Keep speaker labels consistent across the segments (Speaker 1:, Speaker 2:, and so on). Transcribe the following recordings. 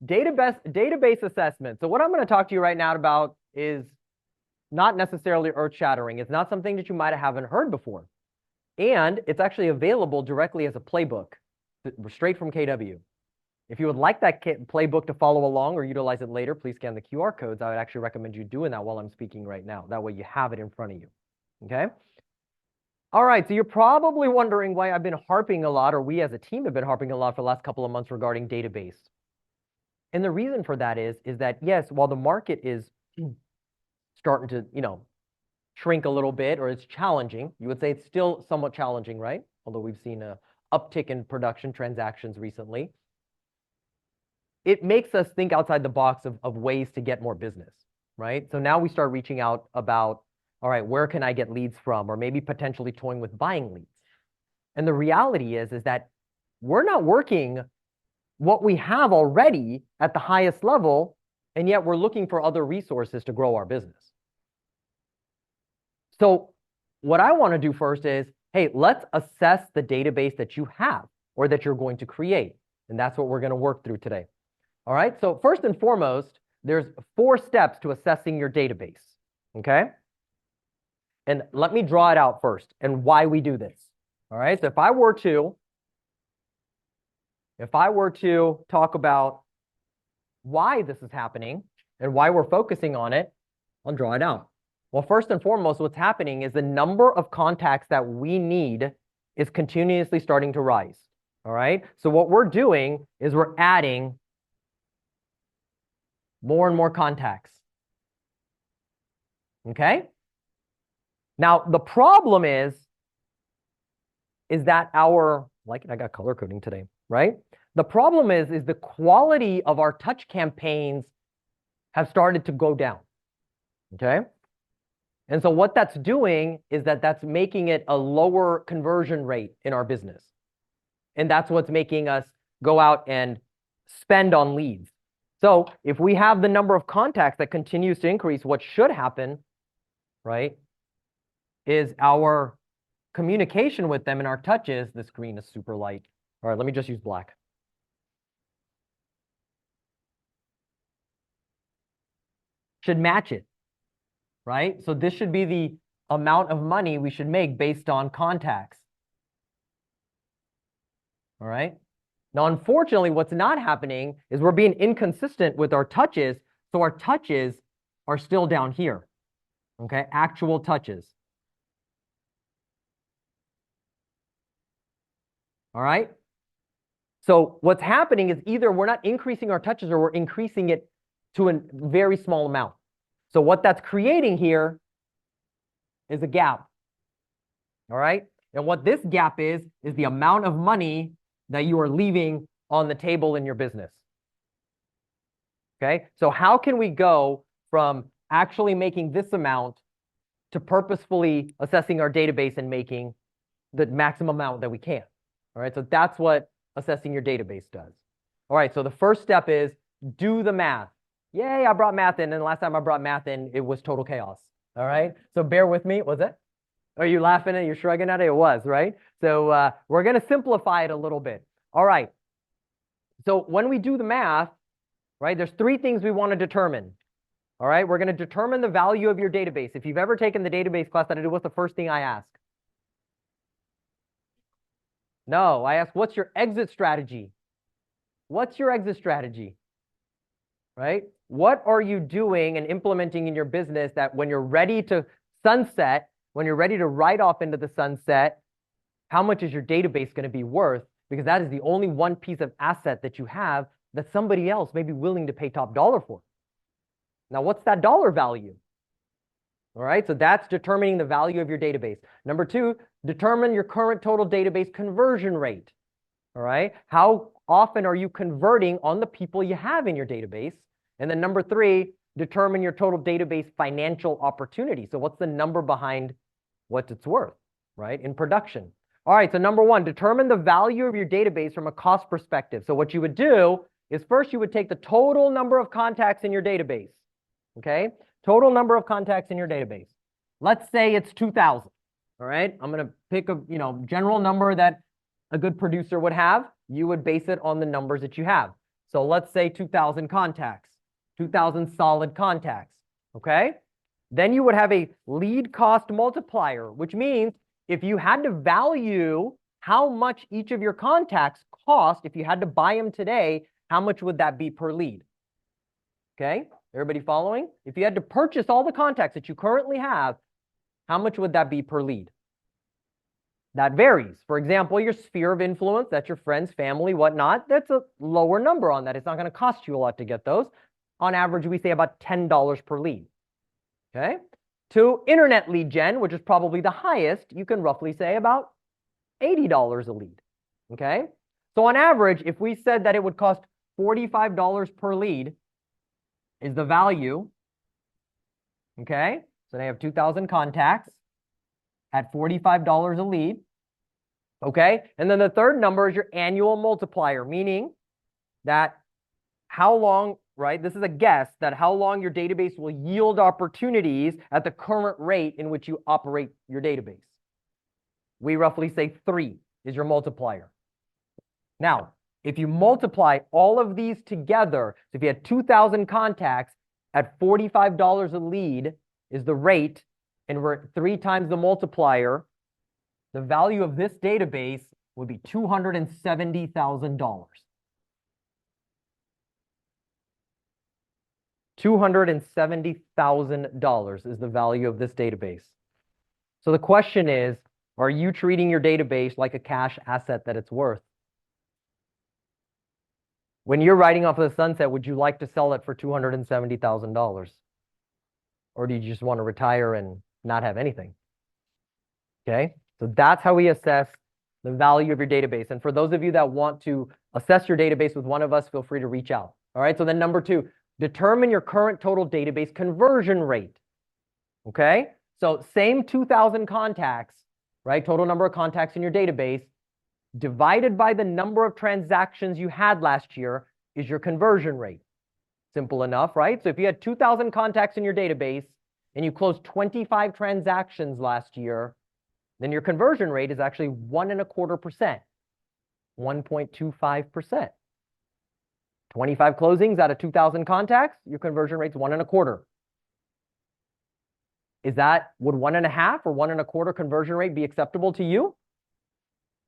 Speaker 1: database assessment. So what I'm going to talk to you right now about is not necessarily earth-shattering. It's not something that you might haven't heard before. And it's actually available directly as a playbook, straight from KW. If you would like that playbook to follow along or utilize it later, please scan the QR codes. I would actually recommend you doing that while I'm speaking right now. That way you have it in front of you. Okay? All right, so you're probably wondering why I've been harping a lot, or we as a team have been harping a lot for the last couple of months regarding database. And the reason for that is that, yes, while the market is starting to, shrink a little bit, or it's challenging, you would say it's still somewhat challenging, right? Although we've seen an uptick in production transactions recently. It makes us think outside the box of ways to get more business, right? So now we start reaching out about, all right, where can I get leads from? Or maybe potentially toying with buying leads. And the reality is that we're not working what we have already at the highest level, and yet we're looking for other resources to grow our business. So what I want to do first is, hey, let's assess the database that you have or that you're going to create. And that's what we're going to work through today. All right, so first and foremost, there's 4 steps to assessing your database, okay? And let me draw it out first and why we do this. All right, so if I were to talk about why this is happening and why we're focusing on it, I'll draw it out. Well, first and foremost, what's happening is the number of contacts that we need is continuously starting to rise. All right, so what we're doing is we're adding more and more contacts. Okay? Now, the problem is that I got color coding today, right? The problem is the quality of our touch campaigns have started to go down. Okay? And so what that's doing is that's making it a lower conversion rate in our business. And that's what's making us go out and spend on leads. So if we have the number of contacts that continues to increase, what should happen, right, is our communication with them and our touches. This green is super light. All right, let me just use black. Should match it, right? So this should be the amount of money we should make based on contacts. All right. Now, unfortunately, what's not happening is we're being inconsistent with our touches. So our touches are still down here. Okay, actual touches. All right. So what's happening is either we're not increasing our touches or we're increasing it to a very small amount. So what that's creating here is a gap. All right. And what this gap is the amount of money that you are leaving on the table in your business. Okay. So how can we go from actually making this amount to purposefully assessing our database and making the maximum amount that we can? All right. So that's what assessing your database does. All right. So the first step is do the math. Yay, I brought math in. And the last time I brought math in, it was total chaos. All right. So bear with me. Was it? Are you laughing at it? You're shrugging at it? It was, right? So we're going to simplify it a little bit. All right. So when we do the math, right, there's 3 things we want to determine. All right. We're going to determine the value of your database. If you've ever taken the database class that I did, what's the first thing I ask? No, I ask, what's your exit strategy? What's your exit strategy? Right? What are you doing and implementing in your business that when you're ready to sunset, when you're ready to ride off into the sunset, how much is your database going to be worth? Because that is the only one piece of asset that you have that somebody else may be willing to pay top dollar for. Now, what's that dollar value? All right, so that's determining the value of your database. Number 2, determine your current total database conversion rate. All right, how often are you converting on the people you have in your database? And then number 3, determine your total database financial opportunity. So what's the number behind what it's worth, right, in production? All right, so number 1, determine the value of your database from a cost perspective. So what you would do is first you would take the total number of contacts in your database, okay? Total number of contacts in your database. Let's say it's 2,000, all right? I'm going to pick a general number that a good producer would have. You would base it on the numbers that you have. So let's say 2,000 contacts, 2,000 solid contacts, okay? Then you would have a lead cost multiplier, which means if you had to value how much each of your contacts cost, if you had to buy them today, how much would that be per lead? Okay, everybody following? If you had to purchase all the contacts that you currently have, how much would that be per lead? That varies. For example, your sphere of influence, that's your friends, family, whatnot, that's a lower number on that. It's not going to cost you a lot to get those. On average, we say about $10 per lead. Okay, to internet lead gen, which is probably the highest, you can roughly say about $80 a lead. Okay, so on average, if we said that it would cost $45 per lead is the value, okay, so they have 2,000 contacts at $45 a lead, okay, and then the third number is your annual multiplier, meaning that how long, right, this is a guess, that how long your database will yield opportunities at the current rate in which you operate your database. We roughly say 3 is your multiplier. Now, if you multiply all of these together, so if you had 2,000 contacts at $45 a lead is the rate, and we're at 3 times the multiplier, the value of this database would be $270,000. $270,000 is the value of this database. So the question is, are you treating your database like a cash asset that it's worth? When you're riding off of the sunset, would you like to sell it for $270,000? Or do you just want to retire and not have anything? Okay, so that's how we assess the value of your database. And for those of you that want to assess your database with one of us, feel free to reach out. All right, so then number 2, determine your current total database conversion rate. Okay, so same 2,000 contacts, right? Total number of contacts in your database divided by the number of transactions you had last year is your conversion rate. Simple enough, right? So if you had 2,000 contacts in your database and you closed 25 transactions last year, then your conversion rate is actually 1.25%, 1.25%. 25 closings out of 2,000 contacts, your conversion rate's 1.25. Would 1.5 or 1.25 conversion rate be acceptable to you?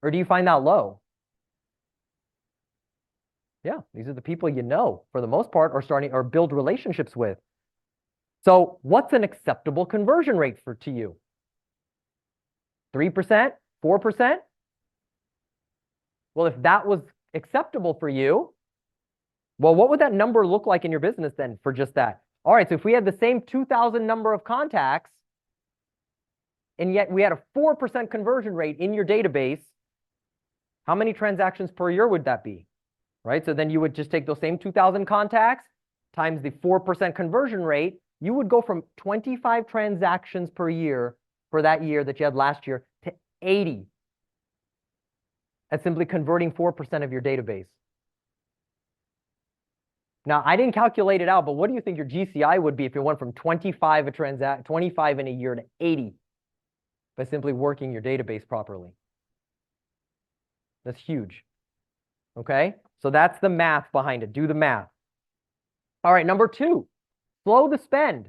Speaker 1: Or do you find that low? Yeah, these are the people you know, for the most part, or starting or build relationships with. So what's an acceptable conversion rate to you? 3%? 4%? Well, if that was acceptable for you, well, what would that number look like in your business then for just that? All right, so if we had the same 2,000 number of contacts, and yet we had a 4% conversion rate in your database, how many transactions per year would that be? Right, so then you would just take those same 2,000 contacts times the 4% conversion rate. You would go from 25 transactions per year for that year that you had last year to 80. That's simply converting 4% of your database. Now, I didn't calculate it out, but what do you think your GCI would be if it went from 25 in a year to 80 by simply working your database properly? That's huge. Okay, so that's the math behind it. Do the math. All right, number 2, slow the spend.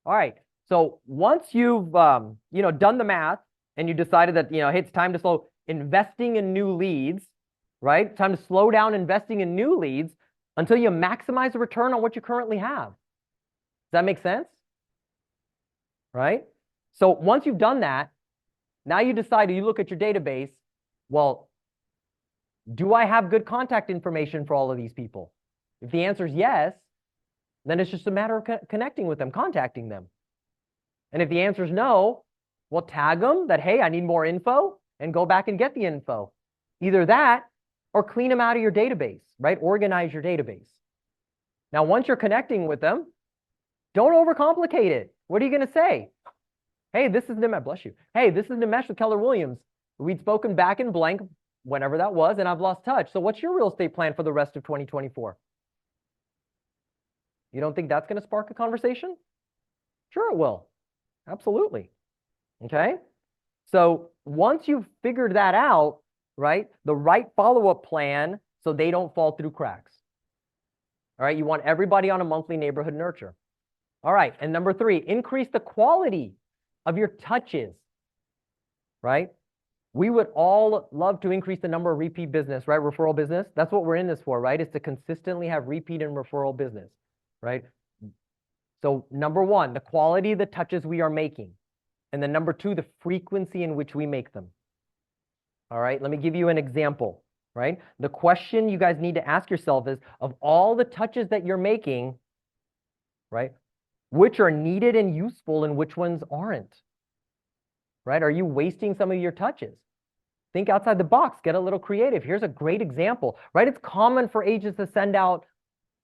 Speaker 1: All right, so once you've done the math and you decided that hey, it's time to slow investing in new leads, right? Time to slow down investing in new leads until you maximize the return on what you currently have. Does that make sense? Right? So once you've done that, now you decide, you look at your database, well, do I have good contact information for all of these people? If the answer is yes, then it's just a matter of connecting with them, contacting them. And if the answer is no, well, tag them that, hey, I need more info, and go back and get the info. Either that or clean them out of your database, right? Organize your database. Now, once you're connecting with them, don't overcomplicate it. What are you going to say? Hey, this is Nimesh, bless you. Hey, this is Nimesh with Keller Williams. We'd spoken back in blank, whenever that was, and I've lost touch. So what's your real estate plan for the rest of 2024? You don't think that's going to spark a conversation? Sure it will. Absolutely. Okay? So once you've figured that out, right, the right follow-up plan so they don't fall through cracks. All right, you want everybody on a monthly neighborhood nurture. All right, and number 3, increase the quality of your touches, right? We would all love to increase the number of repeat business, right? Referral business. That's what we're in this for, right? Is to consistently have repeat and referral business, right? So number 1, the quality of the touches we are making. And then number 2, the frequency in which we make them. All right, let me give you an example, right? The question you guys need to ask yourself is, of all the touches that you're making, right, which are needed and useful and which ones aren't, right? Are you wasting some of your touches? Think outside the box, get a little creative. Here's a great example, right? It's common for agents to send out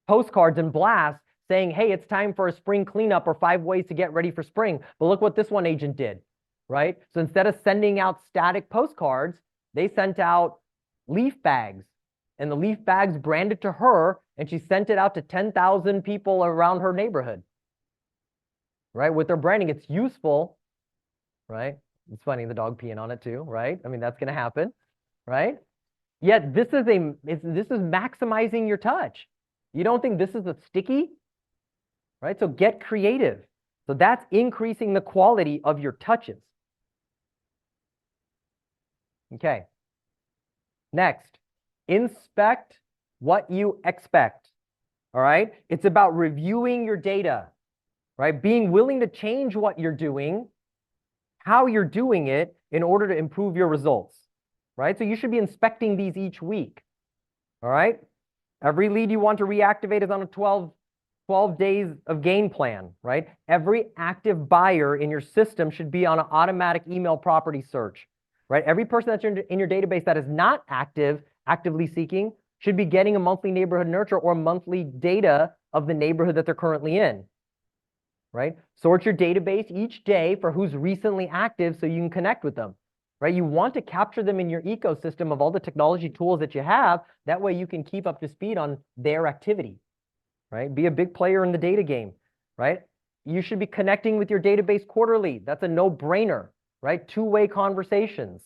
Speaker 1: postcards and blasts saying, hey, it's time for a spring cleanup or 5 ways to get ready for spring. But look what this one agent did, right? So instead of sending out static postcards, they sent out leaf bags, and the leaf bags branded to her, and she sent it out to 10,000 people around her neighborhood, right? With their branding, it's useful, right? It's funny, the dog peeing on it too, right? I mean, that's going to happen, right? Yet this is maximizing your touch. You don't think this is a sticky, right? So get creative. So that's increasing the quality of your touches. Okay. Next, inspect what you expect. All right. It's about reviewing your data, right? Being willing to change what you're doing, how you're doing it in order to improve your results, right? So you should be inspecting these each week. All right. Every lead you want to reactivate is on a 12 days of gain plan, right? Every active buyer in your system should be on an automatic email property search, right? Every person that's in your database that is not actively seeking, should be getting a monthly neighborhood nurture or monthly data of the neighborhood that they're currently in, right? Sort your database each day for who's recently active so you can connect with them, right? You want to capture them in your ecosystem of all the technology tools that you have. That way you can keep up to speed on their activity, right? Be a big player in the data game, right? You should be connecting with your database quarterly. That's a no-brainer, right? Two-way conversations,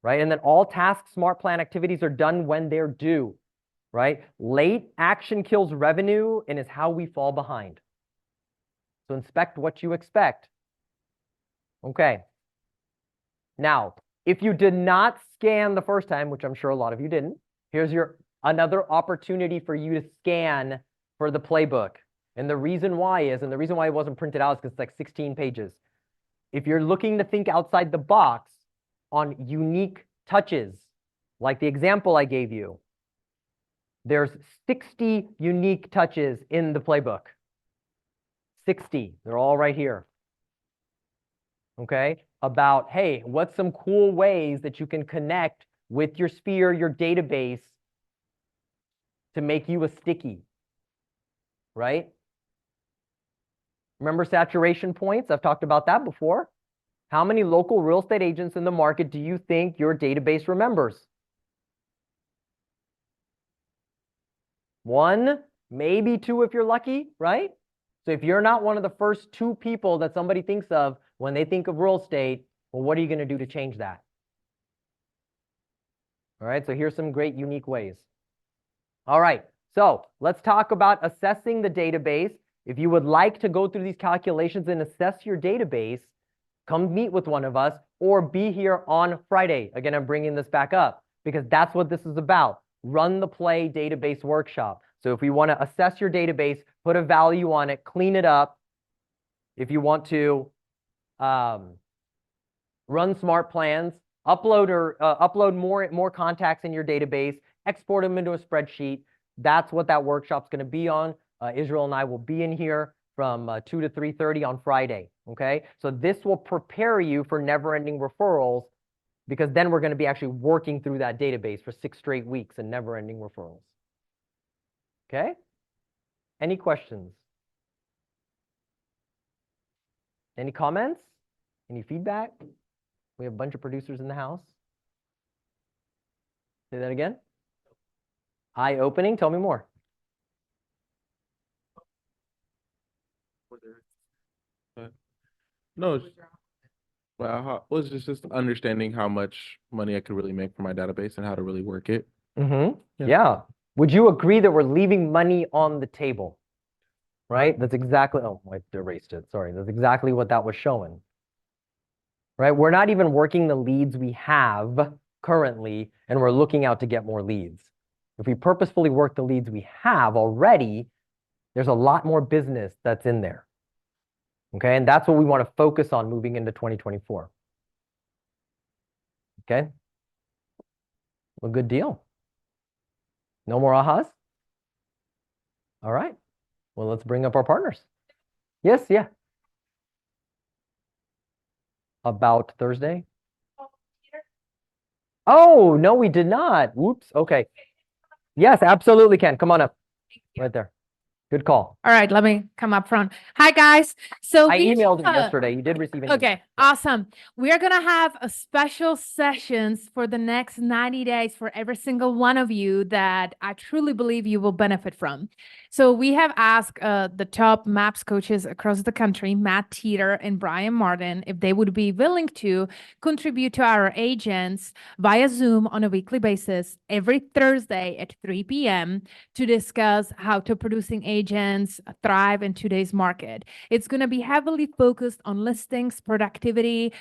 Speaker 1: right? And then all task smart plan activities are done when they're due, right? Late action kills revenue and is how we fall behind. So inspect what you expect. Okay. Now, if you did not scan the first time, which I'm sure a lot of you didn't, here's another opportunity for you to scan for the playbook. And the reason why it wasn't printed out is because it's like 16 pages. If you're looking to think outside the box on unique touches, like the example I gave you, there's 60 unique touches in the playbook. 60. They're all right here. Okay? About, hey, what's some cool ways that you can connect with your sphere, your database, to make you a sticky, right? Remember saturation points? I've talked about that before. How many local real estate agents in the market do you think your database remembers? 1, maybe 2 if you're lucky, right? So if you're not one of the first 2 people that somebody thinks of when they think of real estate, well, what are you going to do to change that? All right, so here's some great unique ways. All right, so let's talk about assessing the database. If you would like to go through these calculations and assess your database, come meet with one of us or be here on Friday. Again, I'm bringing this back up because that's what this is about. Run the play database workshop. So if we want to assess your database, put a value on it, clean it up. If you want to run smart plans, upload more contacts in your database, export them into a spreadsheet. That's what that workshop's going to be on. Israel and I will be in here from 2 to 3:30 on Friday. Okay, so this will prepare you for never-ending referrals, because then we're going to be actually working through that database for 6 straight weeks and never-ending referrals. Okay? Any questions? Any comments? Any feedback? We have a bunch of producers in the house. Say that again. Eye-opening. Tell me more.
Speaker 2: No, well, was just understanding how much money I could really make from my database and how to really work it.
Speaker 1: Mm-hmm. Yeah. Would you agree that we're leaving money on the table? Right? That's exactly, oh, I erased it. Sorry. That's exactly what that was showing. Right? We're not even working the leads we have currently, and we're looking out to get more leads. If we purposefully work the leads we have already, there's a lot more business that's in there. Okay, and that's what we want to focus on moving into 2024. Okay, well, good deal. No more ahas? All right, well, let's bring up our partners. Yes, yeah. About Thursday? Oh, no, we did not. Whoops, okay. Yes, absolutely can. Come on up. Right there. Good call.
Speaker 3: All right, let me come up front. Hi, guys. So
Speaker 1: I
Speaker 3: we
Speaker 1: emailed it
Speaker 3: have-
Speaker 1: yesterday. You did receive an email.
Speaker 3: Okay, awesome. We are going to have a special sessions for the next 90 days for every single one of you that I truly believe you will benefit from. So we have asked the top MAPS coaches across the country, Matt Teeter and Brian Martin, if they would be willing to contribute to our agents via Zoom on a weekly basis every Thursday at 3 p.m. to discuss how top producing agents thrive in today's market. It's going to be heavily focused on listings, productivity,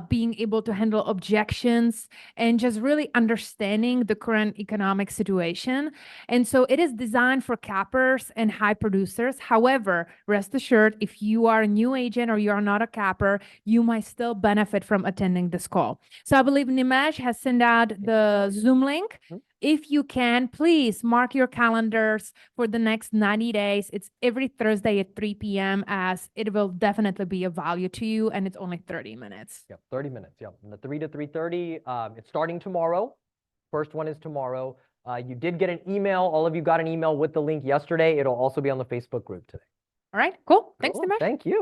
Speaker 3: being able to handle objections, and just really understanding the current economic situation. And so it is designed for cappers and high producers. However, rest assured, if you are a new agent or you are not a capper, you might still benefit from attending this call. So I believe Nimesh has sent out the Zoom link. If you can, please mark your calendars for the next 90 days. It's every Thursday at 3 p.m. as it will definitely be of value to you, and it's only 30 minutes.
Speaker 1: Yep, 30 minutes. Yep, from the 3 to 3:30. It's starting tomorrow. First one is tomorrow. You did get an email. All of you got an email with the link yesterday. It'll also be on the Facebook group today.
Speaker 3: All right, cool. Thanks,
Speaker 1: Cool.
Speaker 3: Nimesh.
Speaker 1: Thank you.